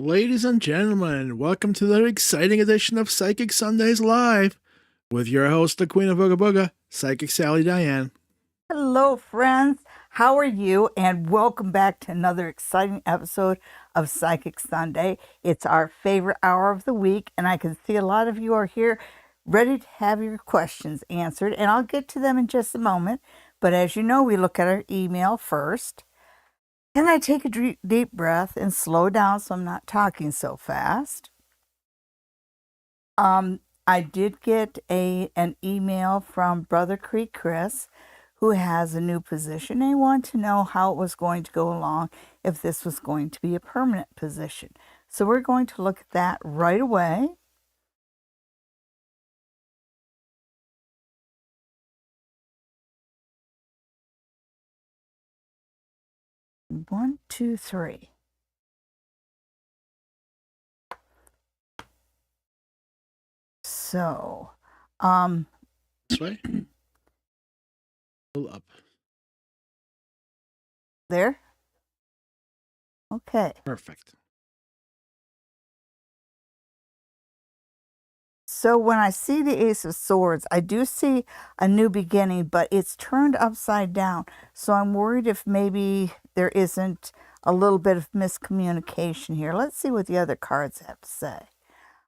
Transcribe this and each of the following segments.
Ladies and gentlemen, welcome to the exciting edition of Psychic Sundays Live with your host, the Queen of Booga Booga, Psychic Sally Diane. Hello, friends. How are you? And welcome back to another exciting episode of Psychic Sunday. It's our favorite hour of the week, and I can see a lot of you are here ready to have your questions answered, and I'll get to them in just a moment. But as you know, we look at our email first. And I take a deep breath and slow down so I'm not talking so fast. I did get an email from Brother Creek Chris, who has a new position. He wanted to know how it was going to go along, if this was going to be a permanent position. So we're going to look at that right away. One, two, three. So, This way? A little up. There? Okay. Perfect. So when I see the Ace of Swords, I do see a new beginning, but it's turned upside down. So I'm worried if maybe there isn't a little bit of miscommunication here. Let's see what the other cards have to say.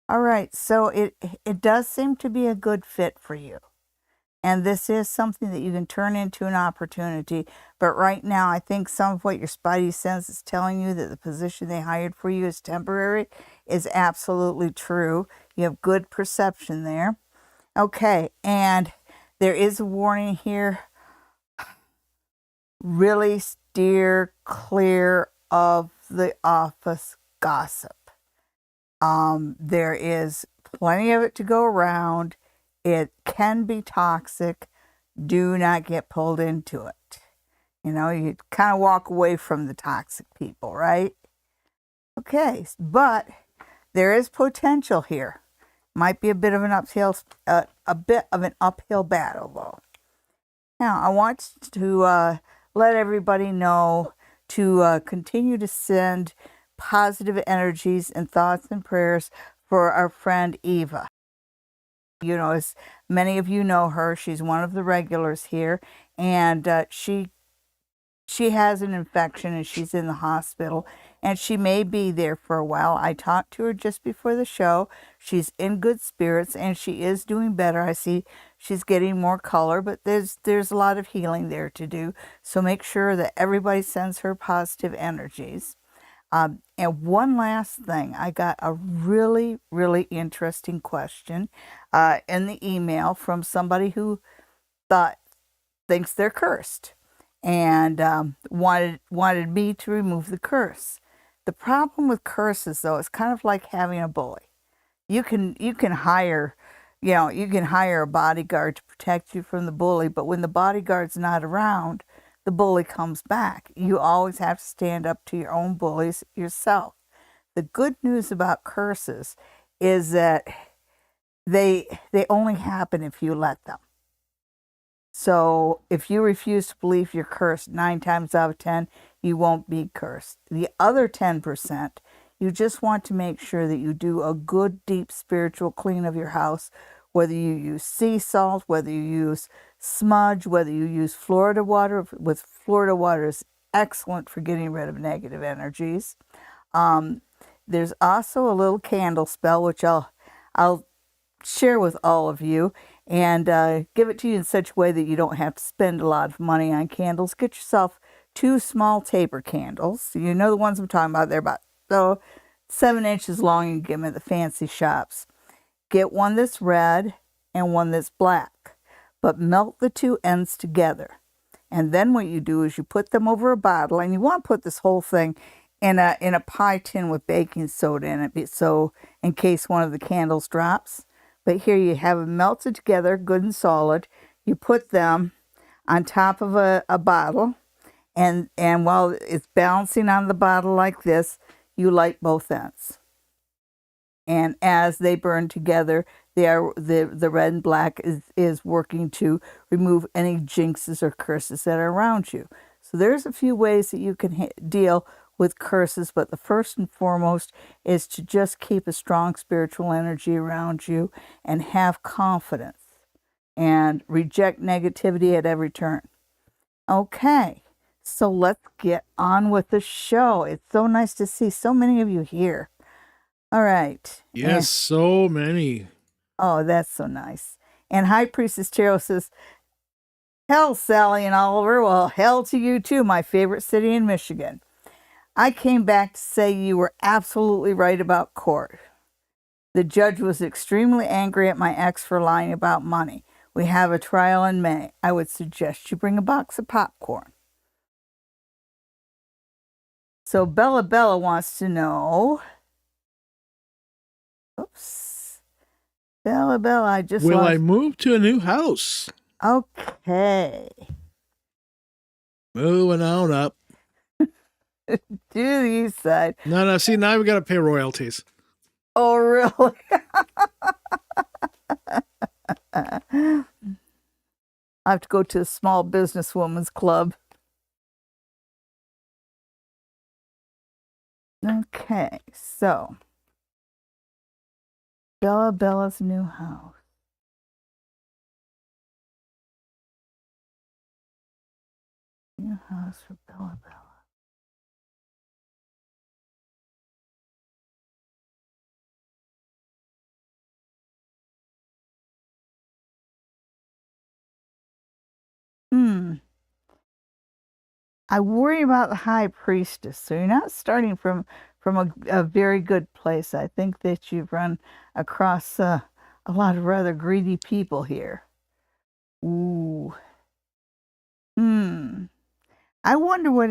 All right, so it does seem to be a good fit for you. And this is something that you can turn into an opportunity. But right now, I think some of what your spidey sense is telling you, that the position they hired for you is temporary, is absolutely true. You have good perception there. Okay, and there is a warning here. Really steer clear of the office gossip. There is plenty of it to go around. It can be toxic. Do not get pulled into it. You know, you kind of walk away from the toxic people, right? Okay, but there is potential here. Might be a bit of an uphill battle, though. Now, I want to let everybody know to continue to send positive energies and thoughts and prayers for our friend Eva. You know, as many of you know her, she's one of the regulars here, and she has an infection and she's in the hospital, and she may be there for a while. I talked to her just before the show. She's in good spirits and she is doing better. I see she's getting more color, but there's a lot of healing there to do. So make sure that everybody sends her positive energies. And one last thing, I got a really, really interesting question in the email from somebody who thinks they're cursed, and wanted me to remove the curse. The problem with curses, though, is kind of like having a bully. You can hire, you can hire a bodyguard to protect you from the bully, but when the bodyguard's not around, the bully comes back. You always have to stand up to your own bullies yourself. The good news about curses is that they only happen if you let them. So if you refuse to believe you're cursed, 9 times out of 10, you won't be cursed. The other 10%, you just want to make sure that you do a good, deep spiritual clean of your house, whether you use sea salt, whether you use smudge, whether you use Florida water. With Florida water is excellent for getting rid of negative energies. There's also a little candle spell, which I'll share with all of you, and give it to you in such a way that you don't have to spend a lot of money on candles. Get yourself 2 small taper candles. You know the ones I'm talking about. They're about 7 inches long. You can get them at the fancy shops. Get one that's red and one that's black, but melt the 2 ends together. And then what you do is you put them over a bottle, and you want to put this whole thing in a pie tin with baking soda in it, so in case one of the candles drops. But here you have them melted together, good and solid. You put them on top of a bottle, and while it's balancing on the bottle like this, you light both ends. And as they burn together, the red and black is working to remove any jinxes or curses that are around you. So there's a few ways that you can deal with curses, but the first and foremost is to just keep a strong spiritual energy around you and have confidence and reject negativity at every turn. Okay, so let's get on with the show. It's so nice to see so many of you here. All right. Yes, so many. Oh, that's so nice. And High Priestess Tarot says, hell, Sally and Oliver. Well, hell to you too, my favorite city in Michigan. I came back to say you were absolutely right about court. The judge was extremely angry at my ex for lying about money. We have a trial in May. I would suggest you bring a box of popcorn. So Bella wants to know. Oops. Bella, I just Will lost. I move to a new house? Okay. Moving on up. To the east side. No, see, now we got to pay royalties. Oh, really? I have to go to a small businesswoman's club. Okay, so Bella's new house. New house for Bella. I worry about the High Priestess. So you're not starting from a very good place. I think that you've run across a lot of rather greedy people here. Ooh. I wonder what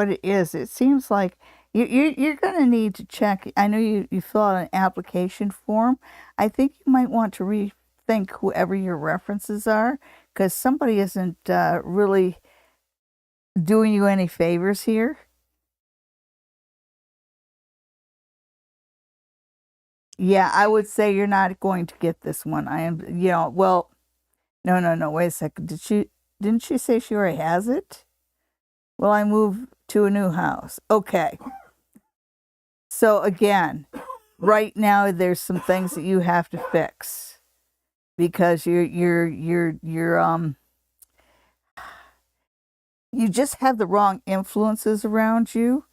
it is. It seems like you're going to need to check. I know you fill out an application form. I think you might want to rethink whoever your references are, because somebody isn't really doing you any favors here. Yeah, I would say you're not going to get this one. I am, well, no, wait a second. Didn't she say she already has it? Well, I move to a new house. Okay. So again, right now there's some things that you have to fix because you just have the wrong influences around you.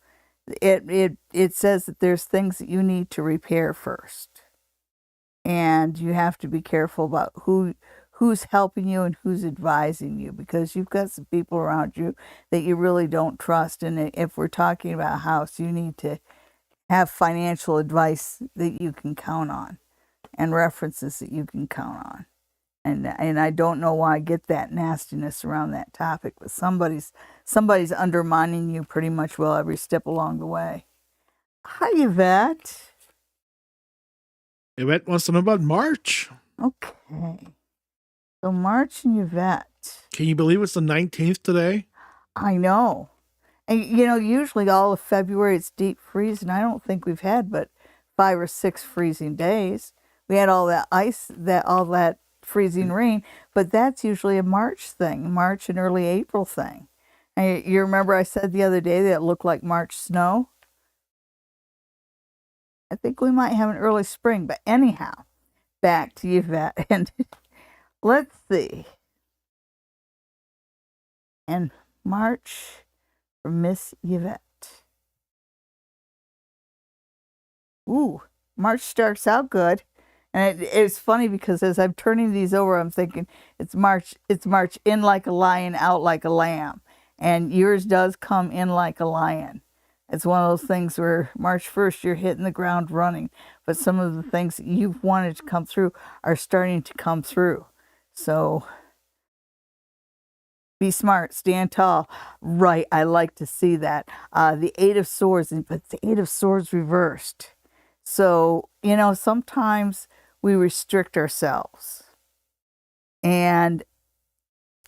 It says that there's things that you need to repair first. And you have to be careful about who's helping you and who's advising you, because you've got some people around you that you really don't trust. And if we're talking about a house, you need to have financial advice that you can count on and references that you can count on. And I don't know why I get that nastiness around that topic, but somebody's undermining you pretty much well every step along the way. Hi, Yvette. Yvette wants to know about March. Okay. So March and Yvette. Can you believe it's the 19th today? I know. And, usually all of February it's deep freeze, and I don't think we've had but 5 or 6 freezing days. We had all that ice, all that freezing rain, but that's usually a March thing, March and early April thing. And you remember I said the other day that it looked like March snow? I think we might have an early spring, but anyhow, back to Yvette. And let's see. And March for Miss Yvette. Ooh, March starts out good. And it's funny because as I'm turning these over, I'm thinking it's March in like a lion, out like a lamb. And yours does come in like a lion. It's one of those things where March 1st, you're hitting the ground running. But some of the things that you've wanted to come through are starting to come through. So be smart, stand tall. Right, I like to see that. The 8 of Swords, but the 8 of Swords reversed. So, sometimes we restrict ourselves. And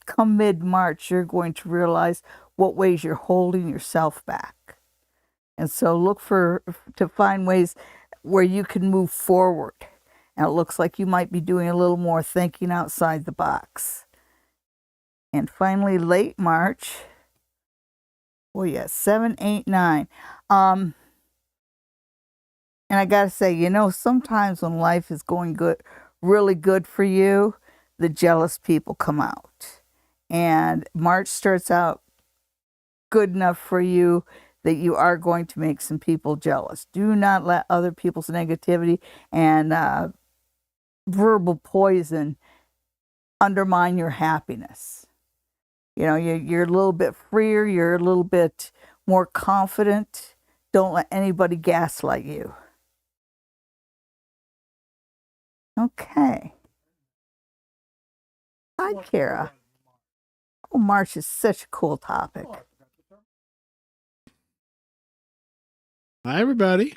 come mid-March, you're going to realize what ways you're holding yourself back. And so look to find ways where you can move forward. And it looks like you might be doing a little more thinking outside the box. And finally, late March, Well, yeah, 7, 8, 9. And I gotta say, sometimes when life is going good, really good for you, the jealous people come out. And March starts out good enough for you that you are going to make some people jealous. Do not let other people's negativity and verbal poison undermine your happiness. You're a little bit freer, you're a little bit more confident. Don't let anybody gaslight you. Okay. Hi, Kara. Oh, March is such a cool topic. Hi, everybody.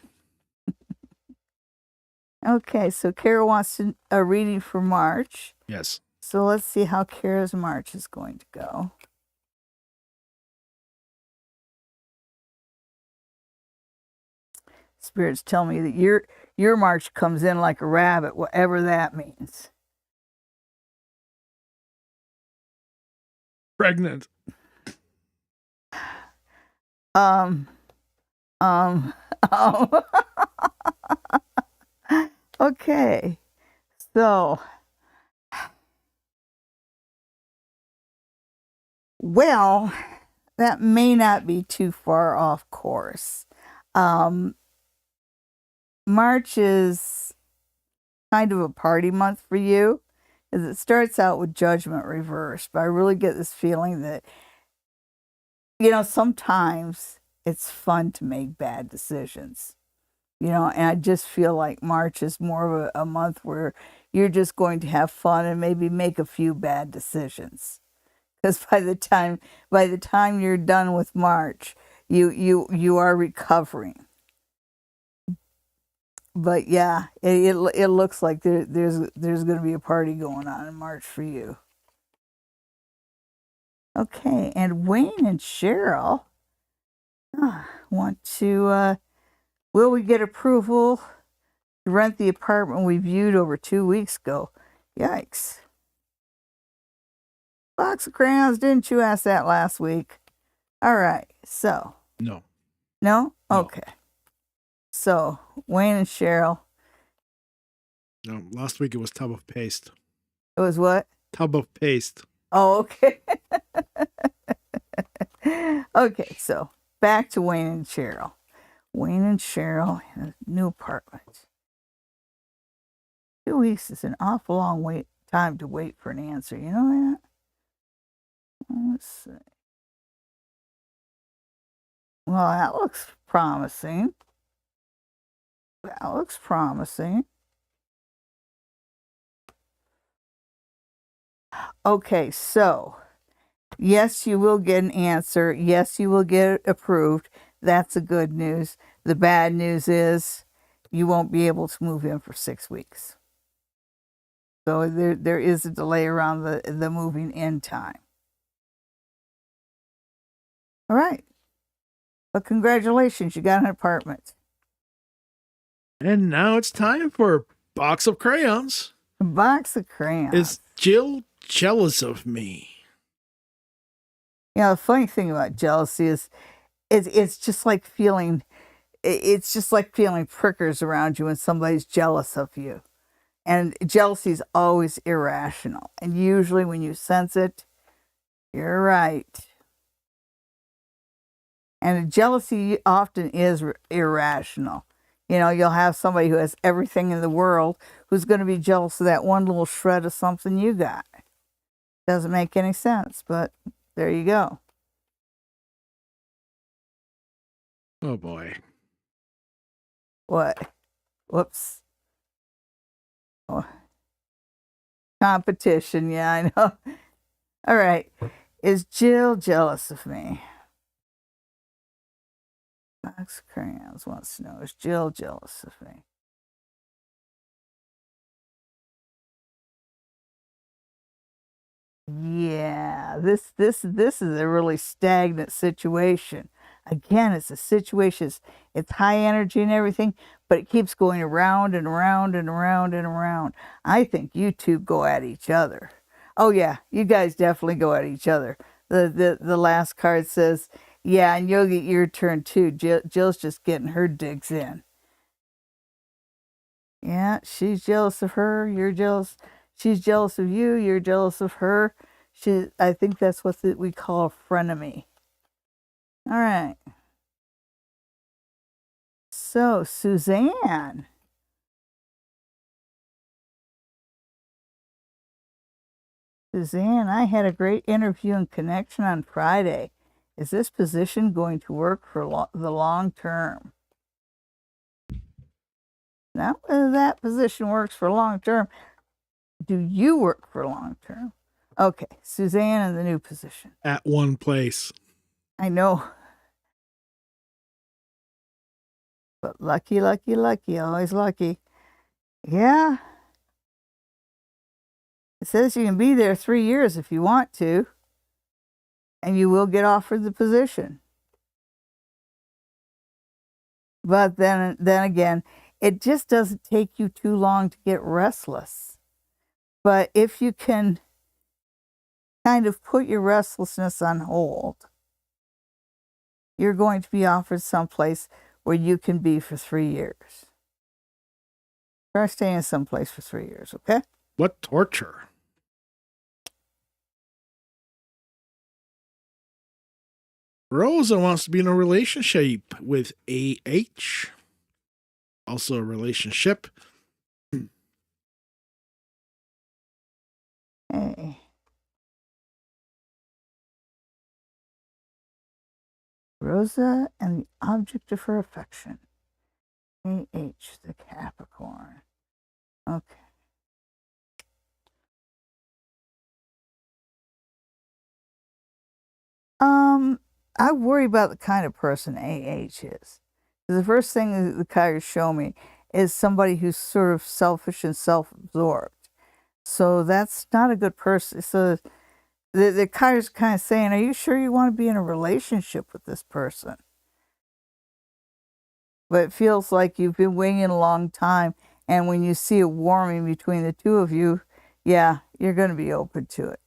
Okay, so Kara wants a reading for March. Yes. So let's see how Kara's March is going to go. Spirits tell me that your March comes in like a rabbit, whatever that means. Pregnant. Okay. So, well, that may not be too far off course. March is kind of a party month for you, as it starts out with Judgment reversed. But I really get this feeling that, sometimes it's fun to make bad decisions. And I just feel like March is more of a month where you're just going to have fun and maybe make a few bad decisions. Because by the time you're done with March, you are recovering. But yeah, it looks like there's going to be a party going on in March for you. Okay, and Wayne and Cheryl want to. Will we get approval to rent the apartment we viewed over 2 weeks ago? Yikes! Box of crayons. Didn't you ask that last week? All right. So. No. No? Okay. So, Wayne and Cheryl. No, last week it was tub of paste. It was what? Tub of paste. Oh, okay. Okay, so back to Wayne and Cheryl. Wayne and Cheryl in a new apartment. 2 weeks is an awful long time to wait for an answer. You know that? Let's see. Well, that looks promising. Okay, so yes, you will get an answer. Yes, you will get it approved. That's the good news. The bad news is you won't be able to move in for 6 weeks. So there is a delay around the moving in time. All right. But congratulations, you got an apartment. And now it's time for a box of crayons. A box of crayons. Is Jill jealous of me? The funny thing about jealousy is it's just like feeling prickers around you when somebody's jealous of you. And jealousy is always irrational. And usually when you sense it, you're right. And jealousy often is irrational. You'll have somebody who has everything in the world who's going to be jealous of that one little shred of something you got. Doesn't make any sense, but there you go. Oh, boy. What? Whoops. Oh. Competition, yeah, I know. All right. Is Jill jealous of me? Box crayons wants to know, is Jill jealous of me? Yeah, this is a really stagnant situation. Again, it's a situation, it's high energy and everything, but it keeps going around and around and around and around. I think you two go at each other. Oh yeah, you guys definitely go at each other. The last card says, Yeah, and you'll get your turn too. Jill's just getting her digs in. Yeah, she's jealous of her. You're jealous. She's jealous of you. You're jealous of her. I think that's what we call a frenemy. All right. So, Suzanne. Suzanne, I had a great interview and connection on Friday. Is this position going to work for the long term? Not whether that position works for long term. Do you work for long term? Okay, Suzanne in the new position. At one place. I know. But lucky, lucky, lucky, always lucky. Yeah. It says you can be there 3 years if you want to, and you will get offered the position. But then again, it just doesn't take you too long to get restless. But if you can kind of put your restlessness on hold, you're going to be offered someplace where you can be for 3 years. Try staying someplace for 3 years, okay? What torture. Rosa wants to be in a relationship with AH. Also a relationship. Hey. Rosa and the object of her affection. AH, the Capricorn. Okay. I worry about the kind of person AH is. The first thing that the cards show me is somebody who's sort of selfish and self-absorbed. So that's not a good person. So the cards kind of saying, are you sure you want to be in a relationship with this person? But it feels like you've been waiting a long time, and when you see it warming between the two of you, yeah, you're going to be open to it.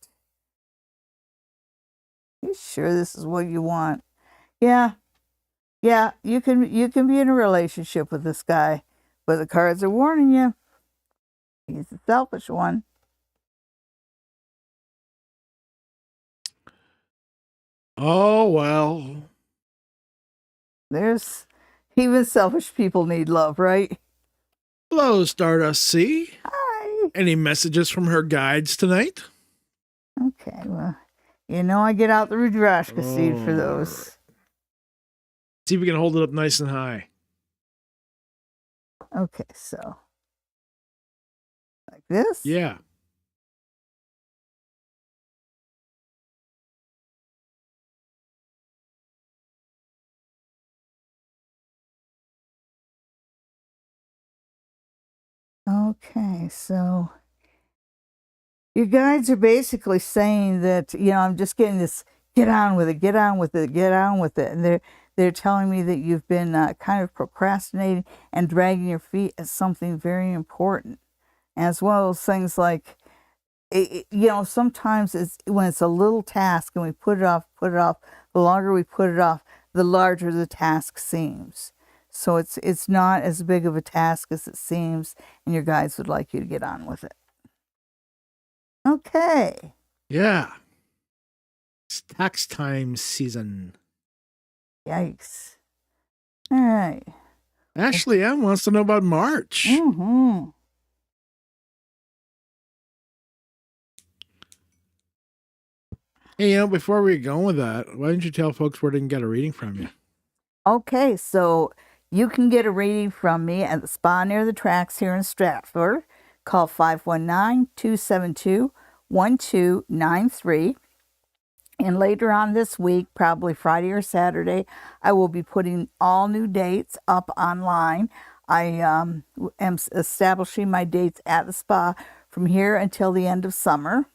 You sure this is what you want? Yeah, you can be in a relationship with this guy, but the cards are warning you. He's the selfish one. Oh, well. There's even selfish people need love, right? Hello, Stardust C. Hi. Any messages from her guides tonight? Okay, well, I get out the Rudrashka seed for those. See if we can hold it up nice and high. Okay, so like this? Yeah. Okay, so your guides are basically saying that, I'm just getting this, get on with it, get on with it, get on with it. And they're telling me that you've been kind of procrastinating and dragging your feet at something very important. And it's one of those things like, sometimes when it's a little task and we put it off, the longer we put it off, the larger the task seems. So it's not as big of a task as it seems, and your guides would like you to get on with it. Okay. Yeah. It's tax time season. Yikes. All right. Ashley M wants to know about March. Mm-hmm. Hey, before we go with that, why don't you tell folks where they can get a reading from you? Okay, so you can get a reading from me at the spa near the tracks here in Stratford. Call 519-272-1293. And later on this week, probably Friday or Saturday, I will be putting all new dates up online. I am establishing my dates at the spa from here until the end of summer.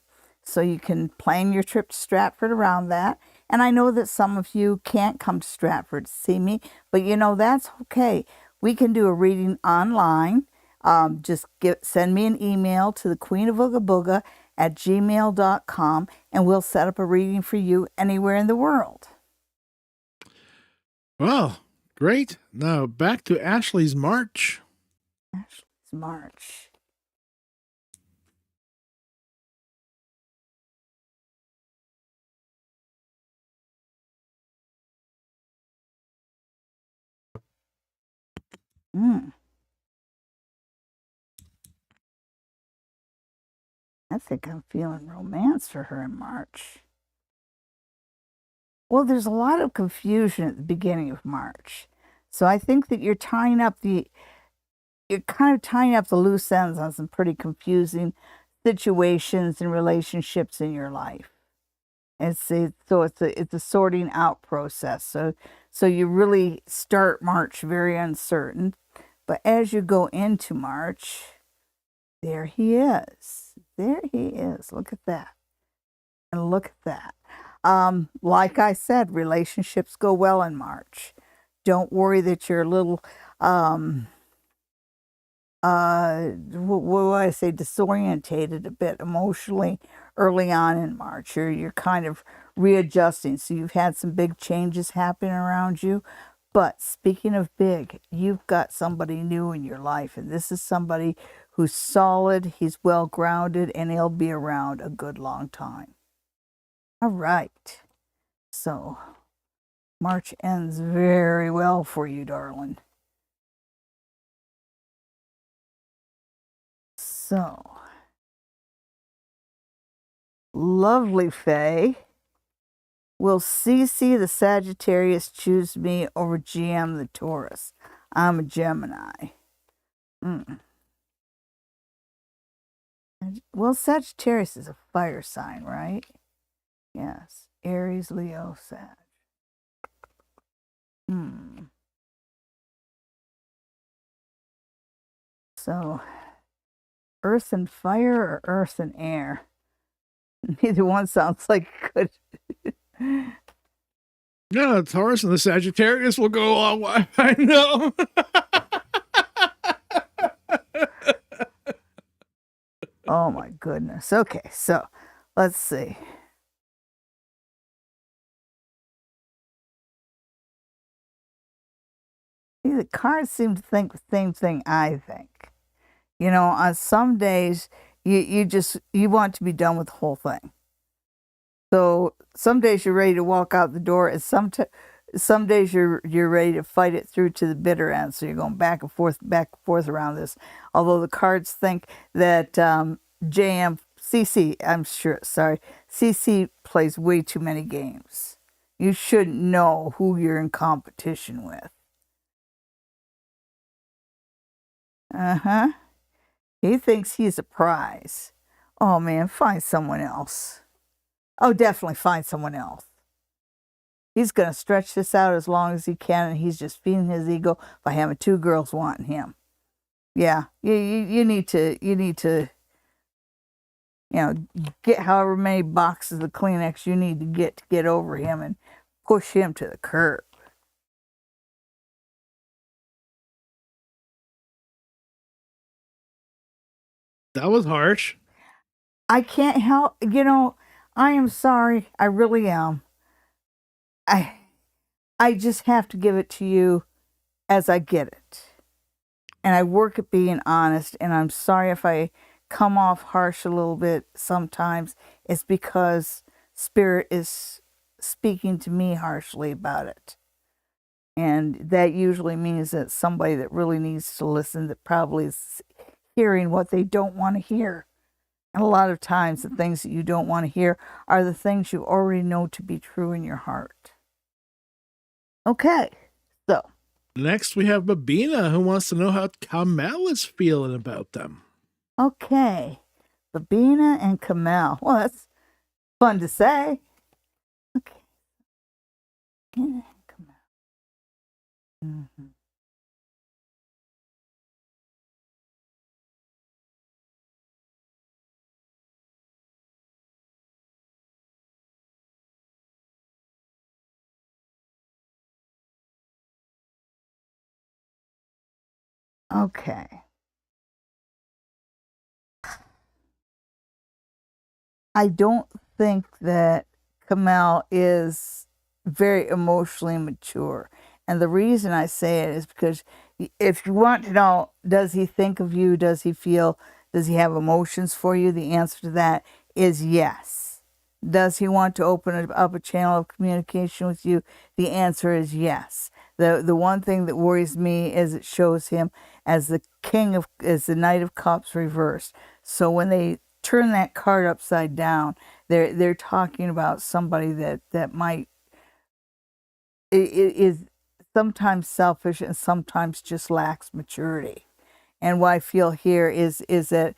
So you can plan your trip to Stratford around that. And I know that some of you can't come to Stratford to see me, but that's okay. We can do a reading online. Just send me an email to the Queen of Ooga Booga at gmail.com, and we'll set up a reading for you anywhere in the world. Well, great. Now back to Ashley's March. Ashley's March. I think I'm feeling romance for her in March. Well, there's a lot of confusion at the beginning of March. So I think that you're kind of tying up the loose ends on some pretty confusing situations and relationships in your life. It's a sorting out process. So you really start March very uncertain, but as you go into March, there he is. There he is. Look at that. And look at that. Like I said, relationships go well in March. Don't worry that you're a little what do I say, disorientated a bit emotionally early on in March. You're kind of readjusting. So you've had some big changes happen around you. But speaking of big, you've got somebody new in your life, and this is somebody who's solid, he's well grounded, and he'll be around a good long time. All right. So March ends very well for you, darling. So, lovely Faye. Will CC the Sagittarius choose me over GM the Taurus? I'm a Gemini. Well, Sagittarius is a fire sign, right? Yes. Aries, Leo, Sag. So, earth and fire or earth and air? Neither one sounds like good. Yeah, the Taurus and the Sagittarius will go along. I know. Oh my goodness. Okay, so let's see. See, the cards seem to think the same thing I think. You know, on some days you want to be done with the whole thing. So some days you're ready to walk out the door, and some days you're ready to fight it through to the bitter end. So you're going back and forth around this. Although the cards think that CC plays way too many games. You shouldn't know who you're in competition with. He thinks he's a prize. Oh man, find someone else. Oh, definitely find someone else. He's going to stretch this out as long as he can, and he's just feeding his ego by having two girls wanting him. Yeah, you need to, get however many boxes of Kleenex you need to get over him and push him to the curb. That was harsh. I can't help, I am sorry. I really am. I just have to give it to you as I get it. And I work at being honest, and I'm sorry if I come off harsh a little bit sometimes. It's because Spirit is speaking to me harshly about it. And that usually means that somebody that really needs to listen, that probably is hearing what they don't want to hear. And a lot of times the things that you don't want to hear are the things you already know to be true in your heart. Okay, so. Next, we have Babina, who wants to know how Mel is feeling about them. Okay, Babina and Kamel. Well, that's fun to say. Okay. Babina and Kamel. Okay. I don't think that Kamel is very emotionally mature. And the reason I say it is because if you want to know, does he think of you? Does he feel, does he have emotions for you? The answer to that is yes. Does he want to open up a channel of communication with you? The answer is yes. The one thing that worries me is it shows him as the as the Knight of Cups reversed. So when they turn that card upside down, they're talking about somebody that might is sometimes selfish and sometimes just lacks maturity. And what I feel here is that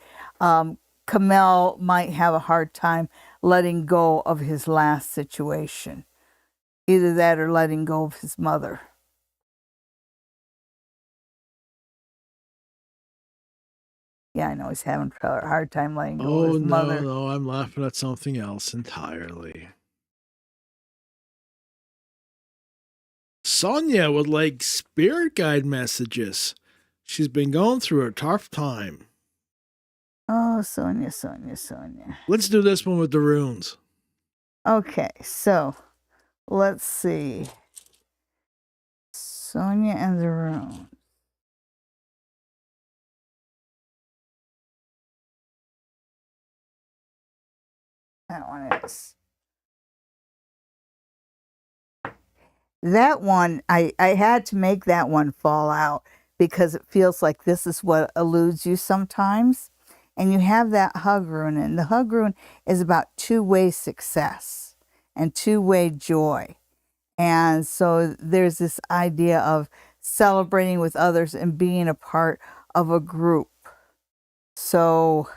Kamel might have a hard time letting go of his last situation. Either that or letting go of his mother. Yeah, I know he's having a hard time letting go of his mother. No, I'm laughing at something else entirely. Sonia would like spirit guide messages. She's been going through a tough time. Oh, Sonia. Let's do this one with the runes. Okay, so let's see. Sonia and the runes. That one is. That one, I had to make that one fall out because it feels like this is what eludes you sometimes. And you have that hug rune, and the hug rune is about two-way success and two-way joy. And so there's this idea of celebrating with others and being a part of a group. So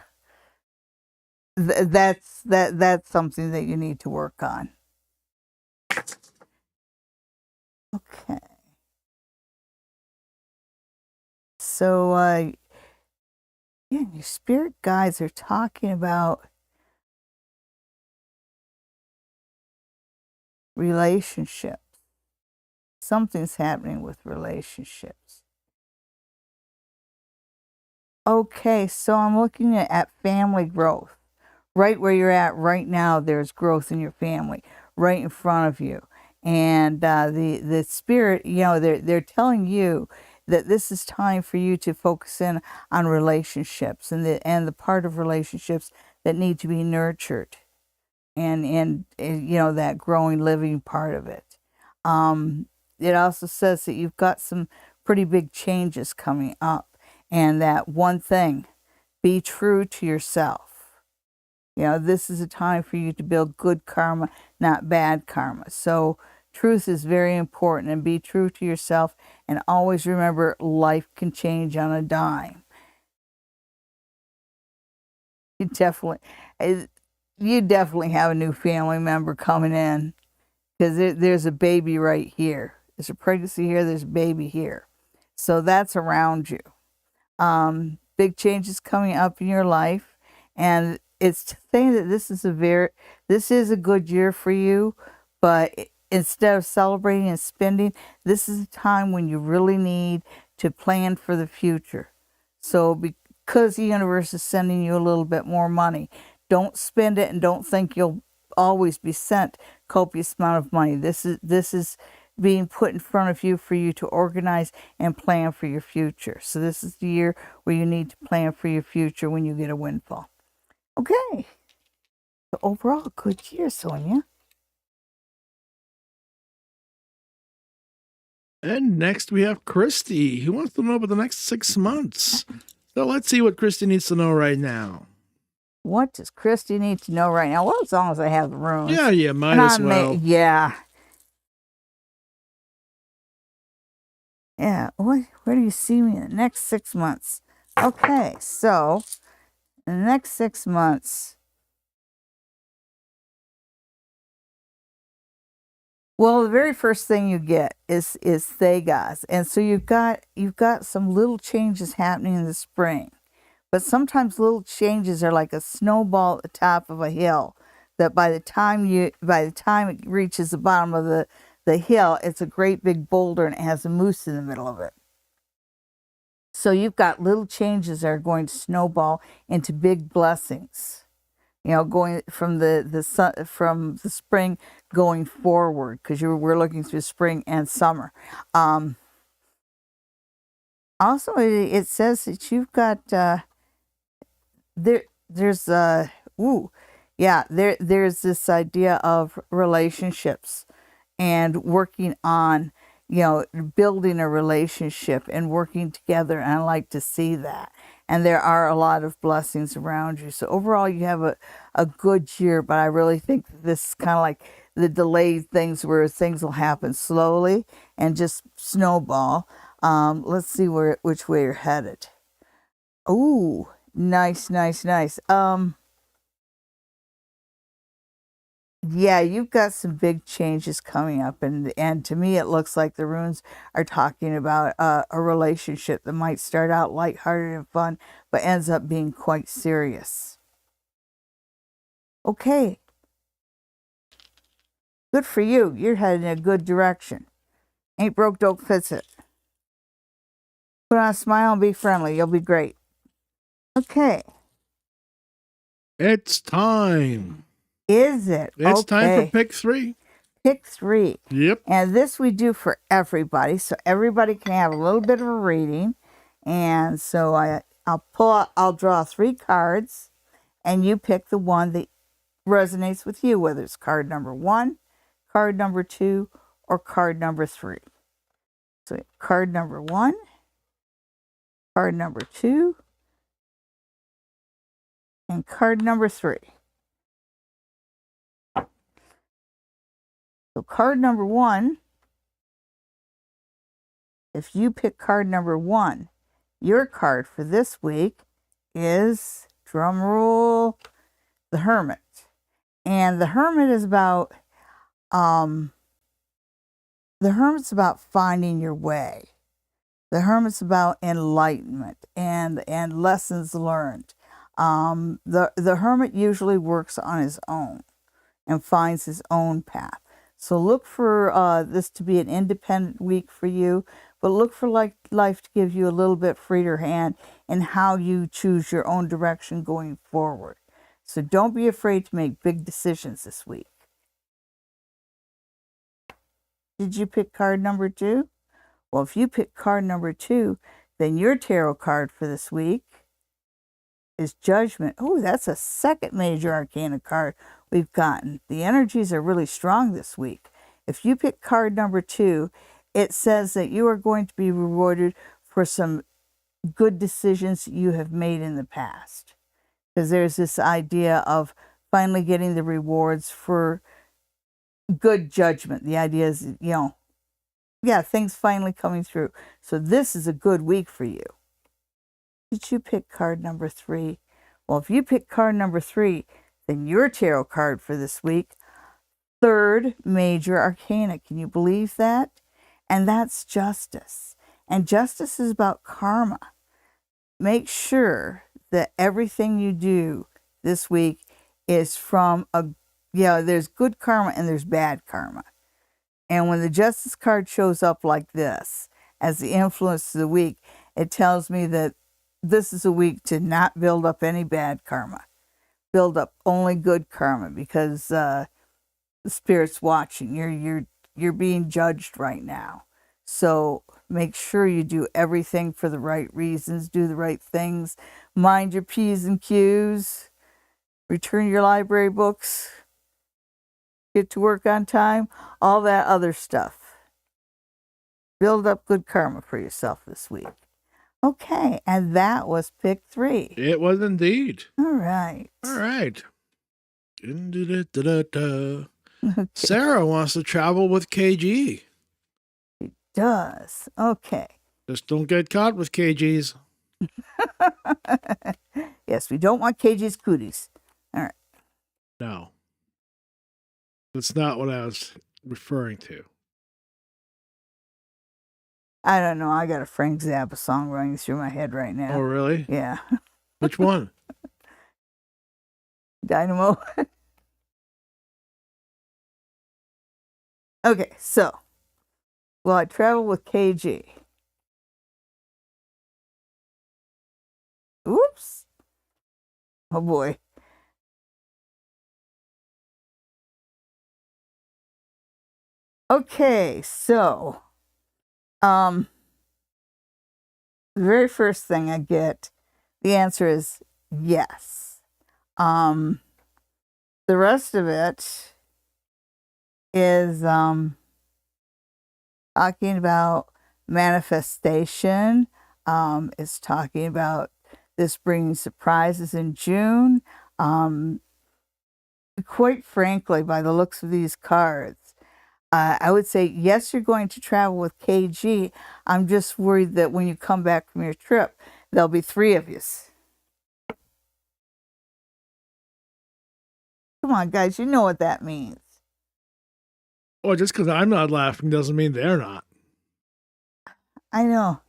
that's something that you need to work on. Okay. So yeah, your spirit guides are talking about relationships. Something's happening with relationships. Okay, so I'm looking at family growth. Right where you're at right now, there's growth in your family, right in front of you. And the spirit, they're telling you that this is time for you to focus in on relationships and the part of relationships that need to be nurtured, and that growing, living part of it. It also says that you've got some pretty big changes coming up, and that one thing, be true to yourself. This is a time for you to build good karma, not bad karma. So truth is very important, and be true to yourself, and always remember life can change on a dime. You definitely have a new family member coming in, because there's a baby right here. There's a pregnancy here, there's a baby here. So that's around you. Big changes coming up in your life, and it's saying that this is a good year for you, but instead of celebrating and spending, this is a time when you really need to plan for the future. So because the universe is sending you a little bit more money, don't spend it, and don't think you'll always be sent copious amount of money. This is being put in front of you for you to organize and plan for your future. So this is the year where you need to plan for your future when you get a windfall. Okay. So overall, good year, Sonia. And next we have Christy, who wants to know about the next 6 months. So let's see what Christy needs to know right now. What does Christy need to know right now? Well, as long as I have the runes. Yeah, might as well. Yeah. Yeah. Where do you see me in the next 6 months? Okay, so in the next 6 months. Well, the very first thing you get is Thegas. And so you've got some little changes happening in the spring. But sometimes little changes are like a snowball at the top of a hill, that by the time it reaches the bottom of the hill, it's a great big boulder, and it has a moose in the middle of it. So you've got little changes that are going to snowball into big blessings. going from the sun, from the spring going forward, because we're looking through spring and summer. Also, it says that you've got there's ooh, yeah, there's this idea of relationships and working on, building a relationship and working together. And I like to see that. And there are a lot of blessings around you. So overall, you have a good year, but I really think this is kind of like the delayed things where things will happen slowly and just snowball. Let's see which way you're headed. Ooh, nice, nice, nice. Yeah, you've got some big changes coming up, and to me, it looks like the runes are talking about a relationship that might start out lighthearted and fun, but ends up being quite serious. Okay, good for you. You're heading in a good direction. Ain't broke, don't fix it. Put on a smile and be friendly. You'll be great. Okay. It's time. Is it? It's time for pick 3. Pick 3. Yep. And this we do for everybody, so everybody can have a little bit of a reading. And so I'll draw 3 cards, and you pick the one that resonates with you, whether it's card number 1, card number 2, or card number 3. So card number 1, card number 2, and card number 3. So card number 1, if you pick card number 1, your card for this week is, drum roll, the Hermit. And the Hermit is about finding your way. The Hermit's about enlightenment and lessons learned. The Hermit usually works on his own and finds his own path. So look for this to be an independent week for you, but look for life to give you a little bit freer hand in how you choose your own direction going forward. So don't be afraid to make big decisions this week. Did you pick card number 2? Well, if you pick card number 2, then your tarot card for this week is Judgment. Oh, that's a second major arcana card we've gotten. The energies are really strong this week. If you pick card number 2, it says that you are going to be rewarded for some good decisions you have made in the past. Because there's this idea of finally getting the rewards for good judgment. The idea is, things finally coming through. So this is a good week for you. Did you pick card number 3? Well, if you pick card number 3, then your tarot card for this week, third major arcana. Can you believe that? And that's Justice. And Justice is about karma. Make sure that everything you do this week is from there's good karma and there's bad karma. And when the Justice card shows up like this as the influence of the week, it tells me that this is a week to not build up any bad karma. Build up only good karma, because the Spirit's watching. You're being judged right now. So make sure you do everything for the right reasons. Do the right things. Mind your P's and Q's. Return your library books. Get to work on time. All that other stuff. Build up good karma for yourself this week. Okay, and that was pick 3. It was indeed. All right. All right. Okay. Sarah wants to travel with KG. It does. Okay. Just don't get caught with KGs. Yes, we don't want KG's cooties. All right. No. That's not what I was referring to. I don't know. I got a Frank Zappa song running through my head right now. Oh, really? Yeah. Which one? Dynamo. Okay, so, well, I travel with KG. Oops. Oh, boy. Okay, so the very first thing I get, the answer is yes. The rest of it is talking about manifestation. It's talking about this bringing surprises in June. Quite frankly, by the looks of these cards, I would say, yes, you're going to travel with KG. I'm just worried that when you come back from your trip, there'll be 3 of you. Come on, guys, you know what that means. Well, just because I'm not laughing doesn't mean they're not. I know.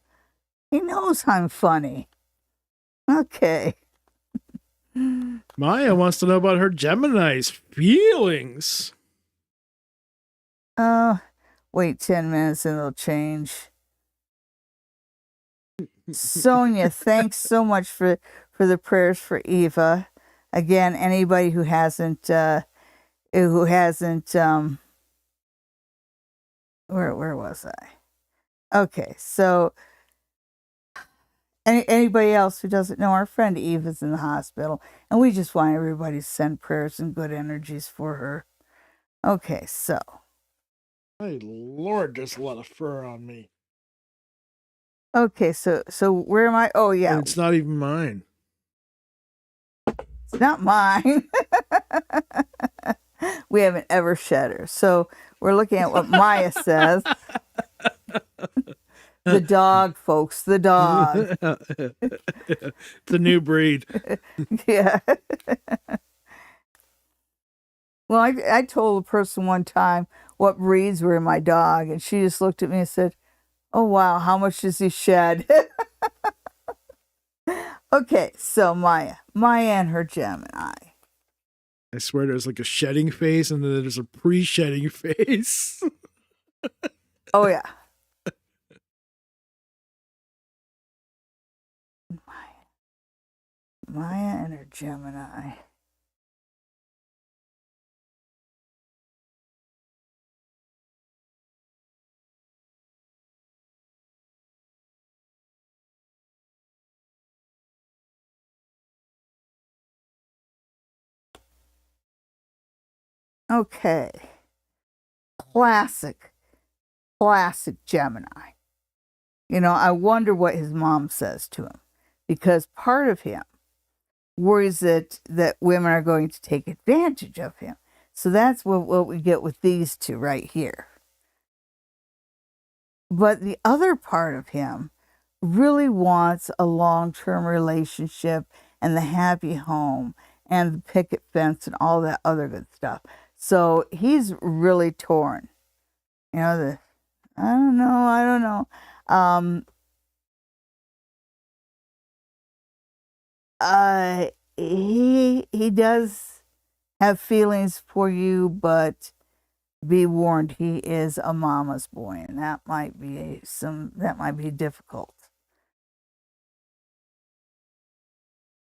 He knows I'm funny. Okay. Maya wants to know about her Gemini's feelings. Wait 10 minutes and it'll change. Sonia, thanks so much for the prayers for Eva. Again, anybody who hasn't where was I? Okay, so anybody else who doesn't know, our friend Eva's in the hospital, and we just want everybody to send prayers and good energies for her. Okay, so. Hey, Lord, there's a lot of fur on me. Okay, so where am I? Oh, yeah. And it's not even mine. It's not mine. We haven't ever shed her. So we're looking at what Maya says. The dog, folks, the dog. The new breed. Yeah. Well, I told a person one time what breeds were in my dog, and she just looked at me and said, "Oh, wow, how much does he shed?" Okay, so Maya and her Gemini. I swear there's like a shedding face and then there's a pre-shedding face. Oh, yeah. Maya and her Gemini. Okay. Classic Gemini. You know, I wonder what his mom says to him, because part of him worries that women are going to take advantage of him. So that's what we get with these two right here. But the other part of him really wants a long-term relationship and the happy home and the picket fence and all that other good stuff. So he's really torn. You know, I don't know. He does have feelings for you, but be warned, he is a mama's boy, and that might be difficult.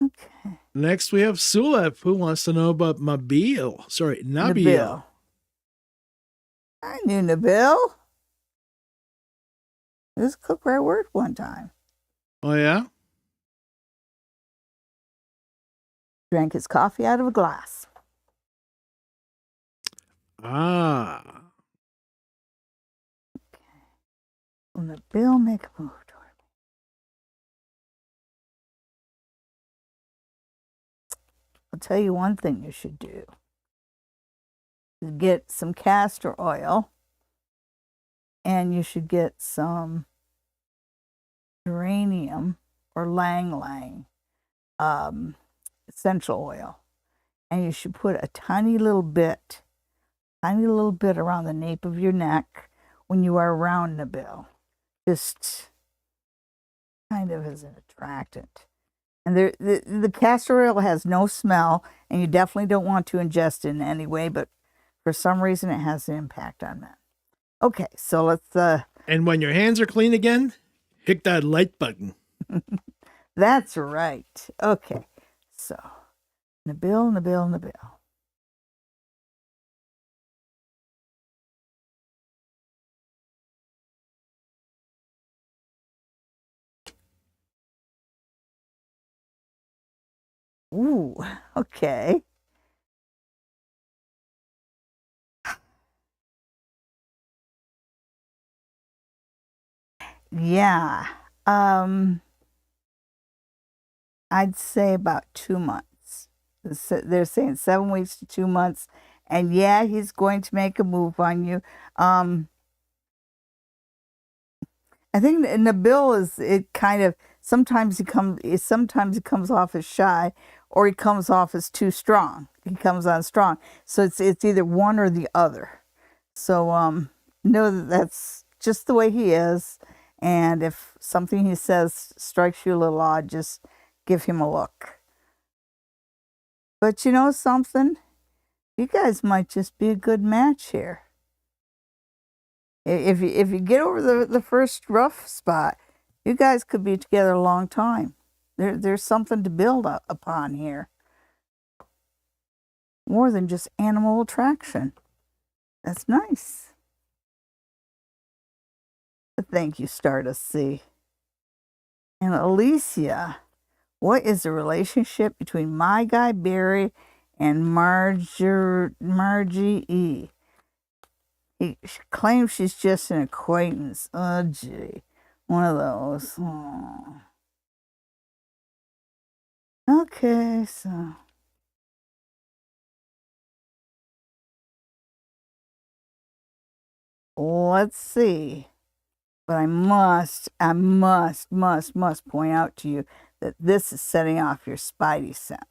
Okay. Next, we have Sulep, who wants to know about Nabil. I knew Nabil. He was a cookware word one time. Oh, yeah? Drank his coffee out of a glass. Ah. Okay. Will Nabil make a move toward me? I'll tell you one thing you should do. Get some castor oil, and you should get some geranium or lang essential oil, and you should put a tiny little bit around the nape of your neck when you are around Nabil, just kind of as an attractant. And the castor oil has no smell, and you definitely don't want to ingest it in any way, but for some reason it has an impact on men. Okay, so let's And when your hands are clean again, hit that like button. That's right. Okay, so Nabil. Ooh, okay. Yeah. Um, I'd say about 2 months. They're saying 7 weeks to 2 months. And yeah, he's going to make a move on you. Um, I think Nabil is it kind of sometimes he comes off as shy or he comes off as too strong. He comes on strong. So it's either one or the other. So know that that's just the way he is. And if something he says strikes you a little odd, just give him a look. But you know something? You guys might just be a good match here. If you get over the first rough spot, you guys could be together a long time. There's something to build upon here. More than just animal attraction. That's nice. Thank you, Stardust C. And Alicia, what is the relationship between my guy Barry and Margie E? She claims she's just an acquaintance. Oh, gee. One of those. Aw. Okay, so. Let's see. But I must point out to you that this is setting off your spidey sense.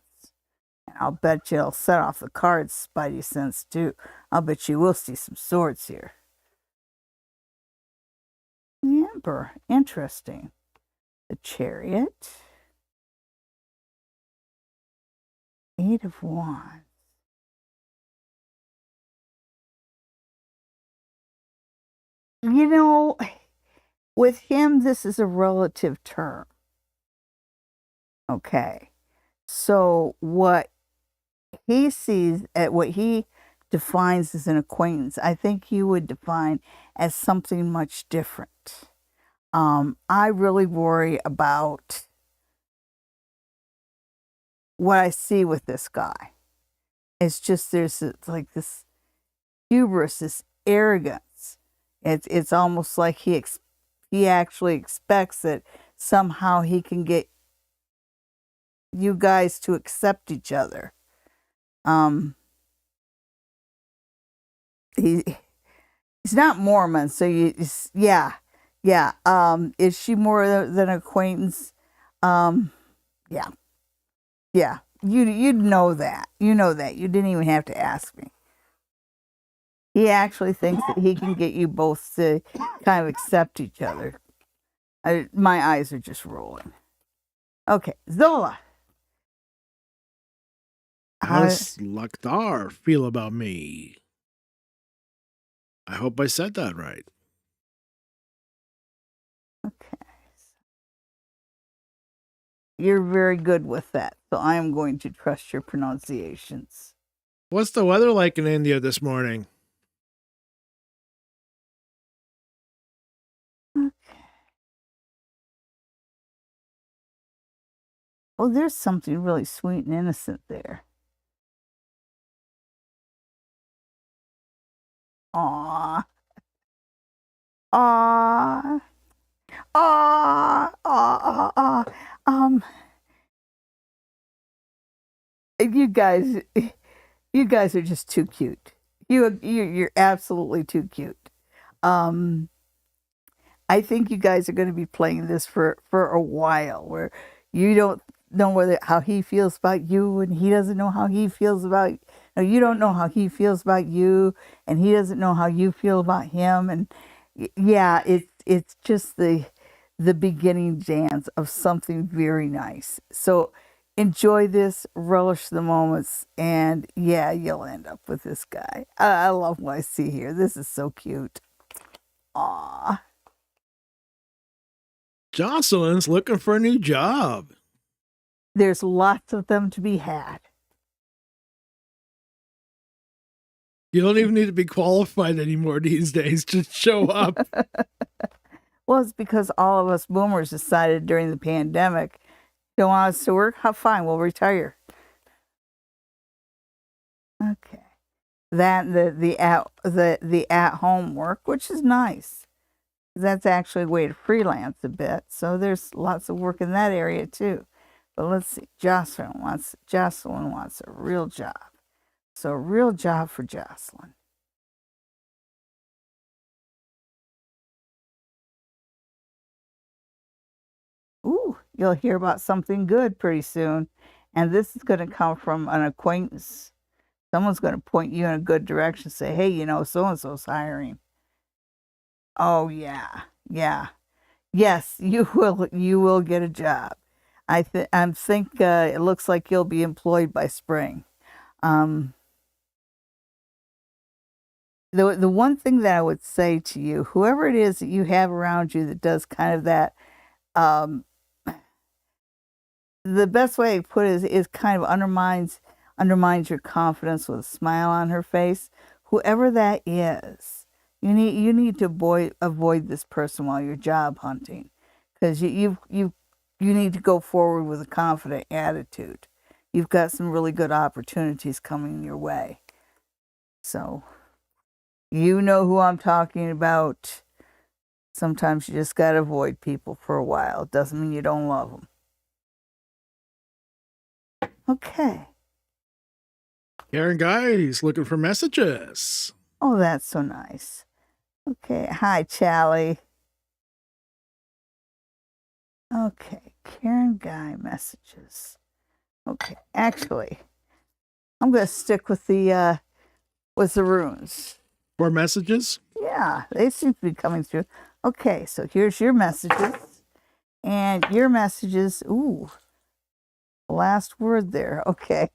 And I'll bet you it'll set off the card's spidey sense too. I'll bet you will see some swords here. The Emperor, interesting. The Chariot. 8 of Wands. You know, with him, this is a relative term. Okay. So what he sees at what he defines as an acquaintance, I think you would define as something much different. I really worry about what I see with this guy. It's just like this hubris, this arrogance. It's almost like he actually expects that somehow he can get you guys to accept each other. He's not Mormon, so yeah. Is she more than acquaintance? Yeah. You'd know that. You know that. You didn't even have to ask me. He actually thinks that he can get you both to kind of accept each other. My eyes are just rolling. Okay, Zola. How does Lakhdar feel about me? I hope I said that right. Okay. You're very good with that, so I am going to trust your pronunciations. What's the weather like in India this morning? Okay. Oh, there's something really sweet and innocent there. Aww. Aww. Aww. Aww. Aww. You guys, you guys are just too cute. You're absolutely too cute. I think you guys are going to be playing this for a while, where you don't know how he feels about you, and he doesn't know how he feels about. No, you don't know how he feels about you, and he doesn't know how you feel about him. And yeah, it's just the beginning dance of something very nice. So enjoy this, relish the moments, and yeah, you'll end up with this guy. I love what I see here. This is so cute. Aww. Jocelyn's looking for a new job. There's lots of them to be had. You don't even need to be qualified anymore these days. Just show up. Well, it's because all of us boomers decided during the pandemic, don't want us to work? How fine, we'll retire. Okay. That the at home work, which is nice. That's actually a way to freelance a bit. So there's lots of work in that area too. But let's see. Jocelyn wants a real job. So a real job for Jocelyn. Ooh, you'll hear about something good pretty soon. And this is going to come from an acquaintance. Someone's going to point you in a good direction, say, hey, so and so's hiring. Oh, yeah. Yeah. Yes, you will get a job. I think it looks like you'll be employed by spring. Um, the one thing that I would say to you, whoever it is that you have around you that does kind of that, um, the best way to put it is kind of undermines your confidence with a smile on her face. Whoever that is, you need to avoid this person while you're job hunting, because you need to go forward with a confident attitude. You've got some really good opportunities coming your way. So, you know who I'm talking about. Sometimes you just got to avoid people for a while. It doesn't mean you don't love them. Okay. Karen Guy, he's looking for messages. Oh, that's so nice. Okay. Hi, Charlie. Okay. Karen Guy messages. Okay. Actually, I'm going to stick with the runes. More messages? Yeah, they seem to be coming through. Okay, so here's your messages. And your messages, ooh, last word there. Okay.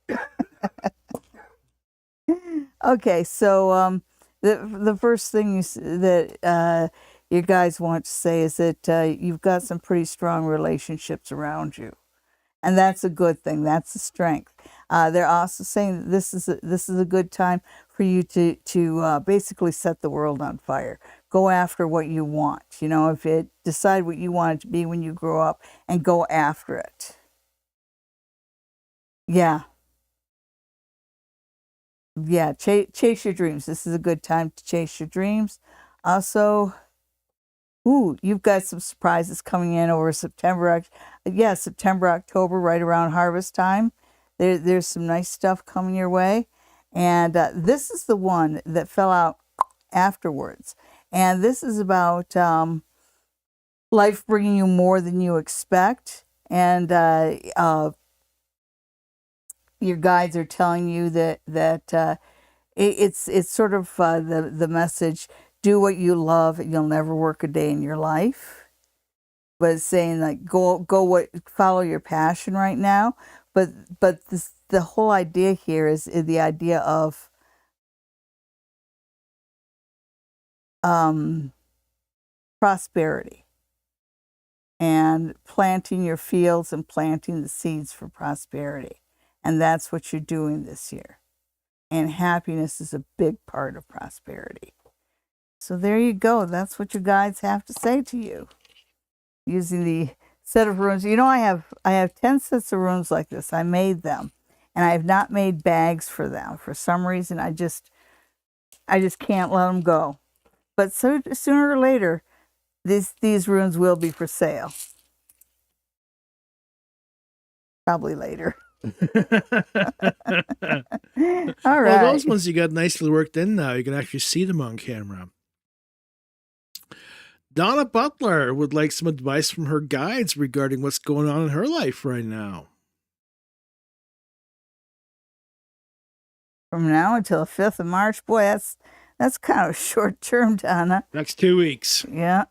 Okay, so the first thing that you guys want to say is that you've got some pretty strong relationships around you, and that's a good thing. That's a strength. They're also saying that this is a good time for you to basically set the world on fire. Go after what you want. If it decide what you want it to be when you grow up, and go after it. Yeah. Yeah, chase your dreams. This is a good time to chase your dreams. Also, you've got some surprises coming in over September, October, right around harvest time. There's some nice stuff coming your way. And this is the one that fell out afterwards. And this is about life bringing you more than you expect. And your guides are telling you that it's sort of the message: do what you love, and you'll never work a day in your life. But it's saying like follow your passion right now. But the whole idea here is the idea of prosperity and planting your fields and planting the seeds for prosperity, and that's what you're doing this year. And happiness is a big part of prosperity. So there you go. That's what your guides have to say to you, using the set of runes. I have 10 sets of runes like this. I made them, and I have not made bags for them. For some reason, I just can't let them go. But sooner or later, these runes will be for sale. Probably later. All right. Well, those ones you got nicely worked in now. You can actually see them on camera. Donna Butler would like some advice from her guides regarding what's going on in her life right now. From now until the 5th of March, boy, that's kind of short term, Donna. Next 2 weeks. Yeah.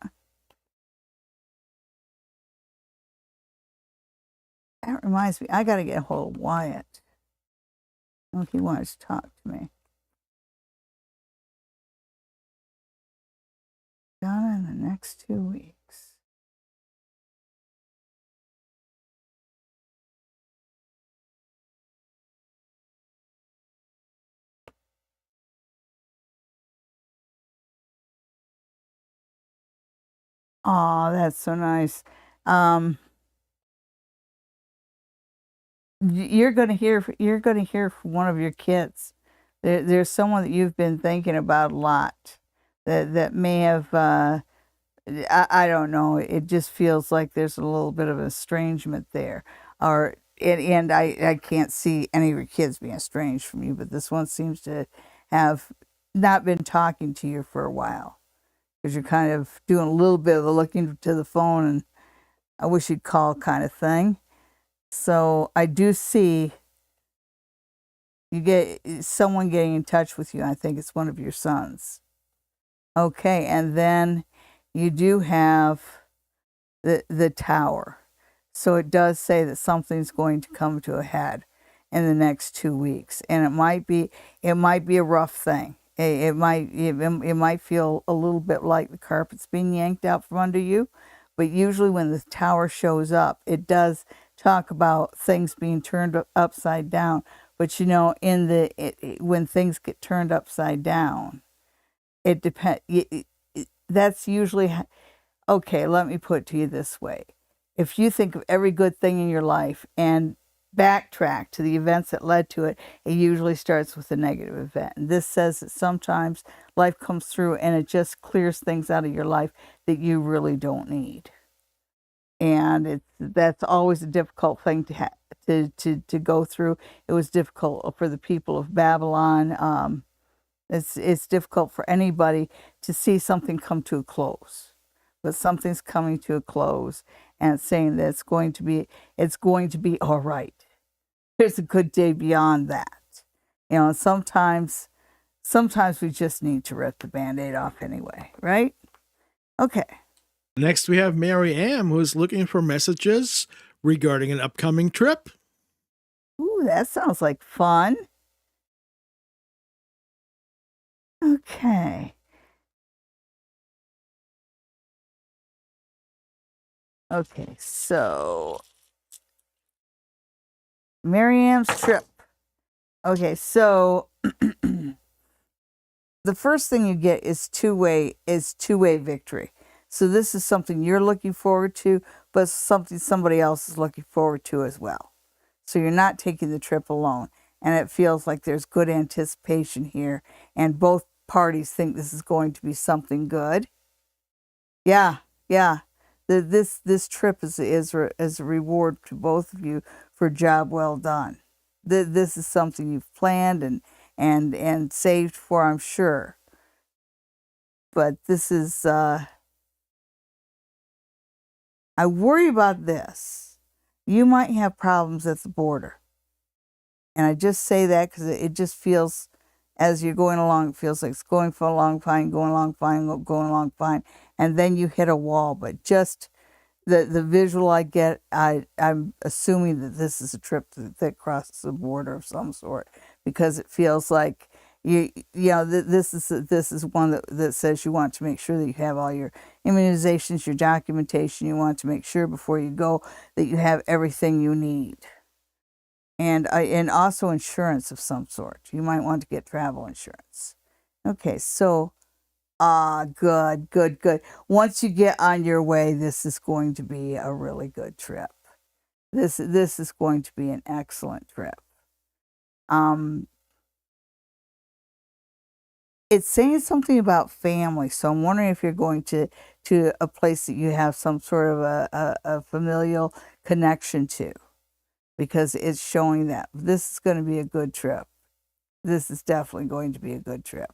That reminds me, I got to get a hold of Wyatt. Oh, he wants to talk to me. Donna in the next 2 weeks. Oh, that's so nice. You're gonna hear from one of your kids There's someone that you've been thinking about a lot that may have, I don't know, it just feels like there's a little bit of estrangement there. And I can't see any of your kids being estranged from you, but this one seems to have not been talking to you for a while because you're kind of doing a little bit of the looking to the phone and I wish you'd call kind of thing. So I do see you get someone getting in touch with you. I think it's one of your sons. Okay, and then you do have the tower. So it does say that something's going to come to a head in the next 2 weeks, and it might be a rough thing. It might feel a little bit like the carpet's being yanked out from under you, but usually when the tower shows up, it does talk about things being turned upside down. But you know, when things get turned upside down, it depends. That's usually okay. Let me put it to you this way: if you think of every good thing in your life and backtrack to the events that led to it, it usually starts with a negative event. And this says that sometimes life comes through and it just clears things out of your life that you really don't need. And that's always a difficult thing to go through. It was difficult for the people of Babylon. It's difficult for anybody to see something come to a close, but something's coming to a close, and it's saying that it's going to be all right. There's a good day beyond that, you know. And sometimes we just need to rip the Band-Aid off anyway, right? Okay. Next, we have Mary Ann, who is looking for messages regarding an upcoming trip. Ooh, that sounds like fun. Okay. Okay, so Miriam's trip. Okay, so the first thing you get is two-way victory. So this is something you're looking forward to, but something somebody else is looking forward to as well. So you're not taking the trip alone, and it feels like there's good anticipation here, and both parties think this is going to be something good. Yeah. This trip is a reward to both of you for a job well done. This is something you've planned and saved for, I'm sure. But this is I worry about this. You might have problems at the border. And I just say that because it just feels, as you're going along, it feels like it's going for a long fine, going along fine, going along fine. And then you hit a wall. But just the visual I get, I'm assuming that this is a trip that crosses a border of some sort, because it feels like this is one that says you want to make sure that you have all your immunizations, your documentation. You want to make sure before you go that you have everything you need, and also insurance of some sort. You might want to get travel insurance. Okay, so good. Once you get on your way, this is going to be a really good trip. This is going to be an excellent trip. It's saying something about family, so I'm wondering if you're going to a place that you have some sort of a familial connection to, because it's showing that this is going to be a good trip. This is definitely going to be a good trip.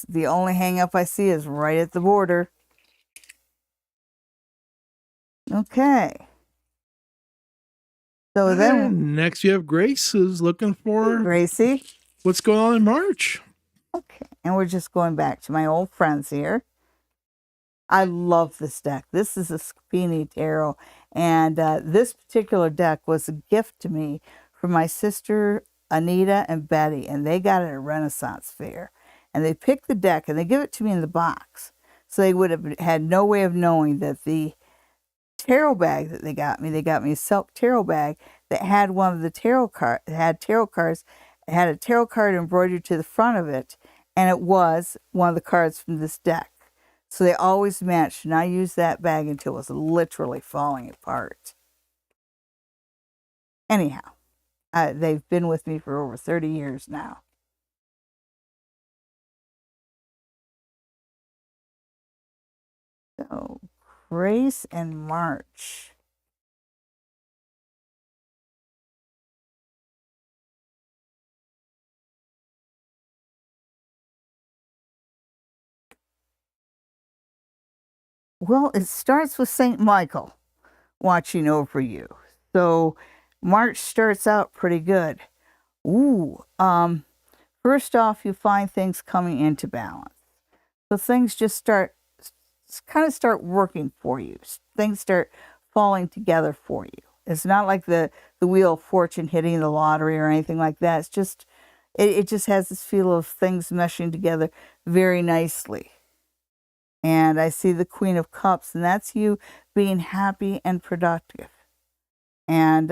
The only hang up I see is right at the border. Okay. So then next you have Grace, who's looking for Gracie. What's going on in March? Okay, and we're just going back to my old friends here. I love this deck. This is a Scapini Tarot, and this particular deck was a gift to me from my sister Anita and Betty, and they got it at a Renaissance fair. And they picked the deck, and they give it to me in the box. So they would have had no way of knowing that the tarot bag that they got me a silk tarot bag that had one of the tarot cards, had a tarot card embroidered to the front of it, and it was one of the cards from this deck. So they always matched, and I used that bag until it was literally falling apart. Anyhow, they've been with me for over 30 years now. So, Grace and March. Well, it starts with St. Michael watching over you. So, March starts out pretty good. Ooh, first off, you find things coming into balance. So things just start working for you. Things start falling together for you. It's not like the wheel of fortune hitting the lottery or anything like that. It's just it just has this feel of things meshing together very nicely. And I see the Queen of Cups, and that's you being happy and productive, and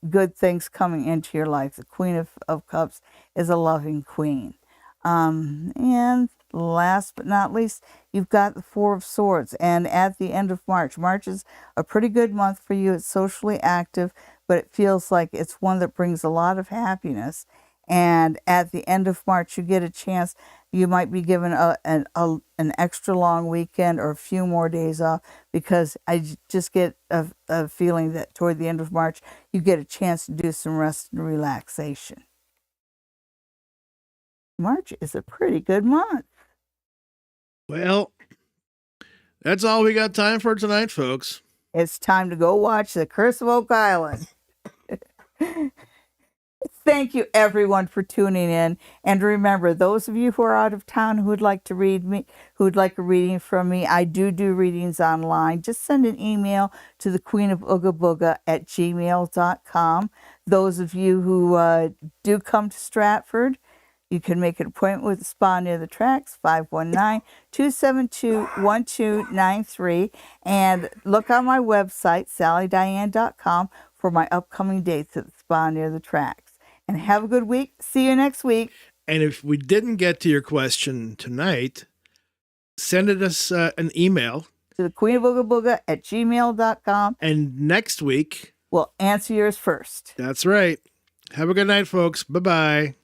good things coming into your life. The Queen of Cups is a loving queen. And last but not least, you've got the Four of Swords. And at the end of March, March is a pretty good month for you. It's socially active, but it feels like it's one that brings a lot of happiness. And at the end of March, you get a chance. You might be given an extra long weekend or a few more days off, because I just get a feeling that toward the end of March, you get a chance to do some rest and relaxation. March is a pretty good month. Well, that's all we got time for tonight, folks. It's time to go watch The Curse of Oak Island. Thank you, everyone, for tuning in. And remember, those of you who are out of town who would like to read me, who would like a reading from me, I do readings online. Just send an email to the Queen of Ooga Booga at gmail.com. Those of you who do come to Stratford, you can make an appointment with the spa near the tracks, 519-272-1293. And look on my website, sallydiane.com, for my upcoming dates at the spa near the tracks. And have a good week. See you next week. And if we didn't get to your question tonight, send us an email to the Queen of Ooga Booga at gmail.com. And next week, we'll answer yours first. That's right. Have a good night, folks. Bye-bye.